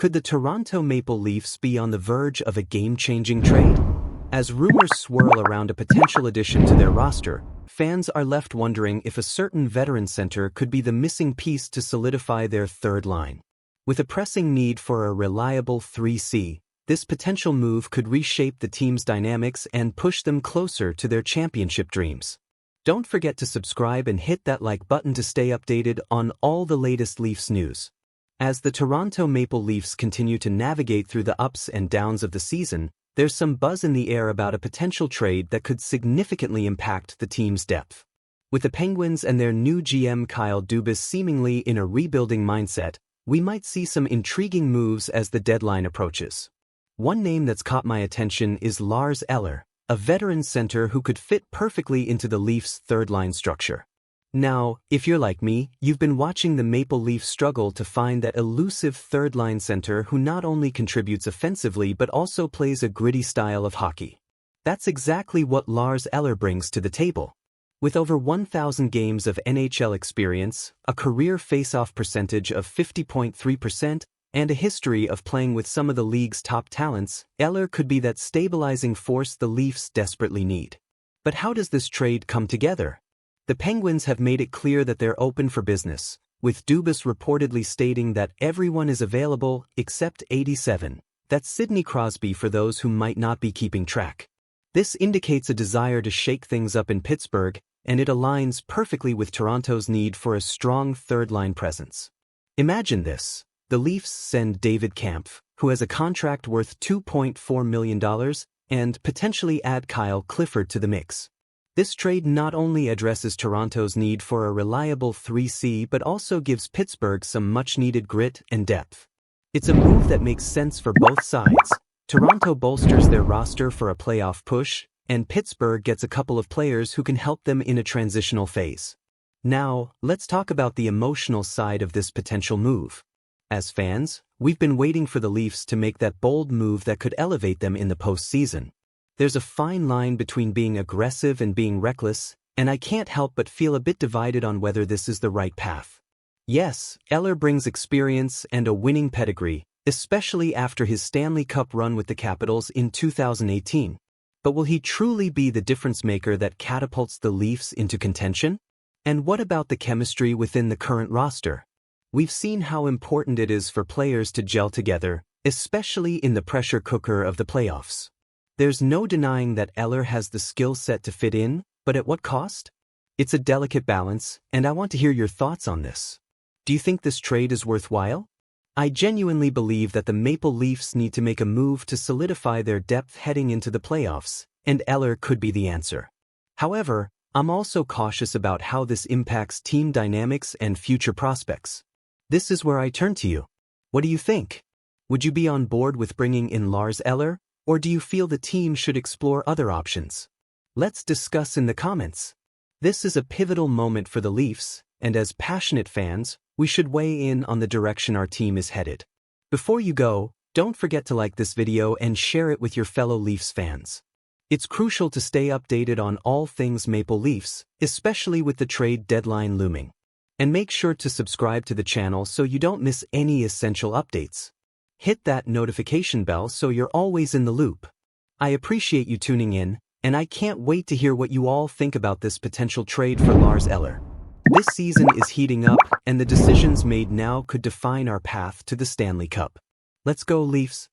Could the Toronto Maple Leafs be on the verge of a game-changing trade? As rumors swirl around a potential addition to their roster, fans are left wondering if a certain veteran center could be the missing piece to solidify their third line. With a pressing need for a reliable 3C, this potential move could reshape the team's dynamics and push them closer to their championship dreams. Don't forget to subscribe and hit that like button to stay updated on all the latest Leafs news. As the Toronto Maple Leafs continue to navigate through the ups and downs of the season, there's some buzz in the air about a potential trade that could significantly impact the team's depth. With the Penguins and their new GM Kyle Dubas seemingly in a rebuilding mindset, we might see some intriguing moves as the deadline approaches. One name that's caught my attention is Lars Eller, a veteran center who could fit perfectly into the Leafs' third-line structure. Now, if you're like me, you've been watching the Maple Leafs struggle to find that elusive third-line center who not only contributes offensively but also plays a gritty style of hockey. That's exactly what Lars Eller brings to the table. With over 1,000 games of NHL experience, a career face-off percentage of 50.3%, and a history of playing with some of the league's top talents, Eller could be that stabilizing force the Leafs desperately need. But how does this trade come together? The Penguins have made it clear that they're open for business, with Dubas reportedly stating that everyone is available except 87. That's Sidney Crosby for those who might not be keeping track. This indicates a desire to shake things up in Pittsburgh, and it aligns perfectly with Toronto's need for a strong third-line presence. Imagine this. The Leafs send David Kampf, who has a contract worth $2.4 million, and potentially add Kyle Clifford to the mix. This trade not only addresses Toronto's need for a reliable 3C but also gives Pittsburgh some much-needed grit and depth. It's a move that makes sense for both sides. Toronto bolsters their roster for a playoff push, and Pittsburgh gets a couple of players who can help them in a transitional phase. Now, let's talk about the emotional side of this potential move. As fans, we've been waiting for the Leafs to make that bold move that could elevate them in the postseason. There's a fine line between being aggressive and being reckless, and I can't help but feel a bit divided on whether this is the right path. Yes, Eller brings experience and a winning pedigree, especially after his Stanley Cup run with the Capitals in 2018. But will he truly be the difference maker that catapults the Leafs into contention? And what about the chemistry within the current roster? We've seen how important it is for players to gel together, especially in the pressure cooker of the playoffs. There's no denying that Eller has the skill set to fit in, but at what cost? It's a delicate balance, and I want to hear your thoughts on this. Do you think this trade is worthwhile? I genuinely believe that the Maple Leafs need to make a move to solidify their depth heading into the playoffs, and Eller could be the answer. However, I'm also cautious about how this impacts team dynamics and future prospects. This is where I turn to you. What do you think? Would you be on board with bringing in Lars Eller? Or do you feel the team should explore other options? Let's discuss in the comments. This is a pivotal moment for the Leafs, and as passionate fans, we should weigh in on the direction our team is headed. Before you go, don't forget to like this video and share it with your fellow Leafs fans. It's crucial to stay updated on all things Maple Leafs, especially with the trade deadline looming. And make sure to subscribe to the channel so you don't miss any essential updates. Hit that notification bell so you're always in the loop. I appreciate you tuning in, and I can't wait to hear what you all think about this potential trade for Lars Eller. This season is heating up, and the decisions made now could define our path to the Stanley Cup. Let's go, Leafs!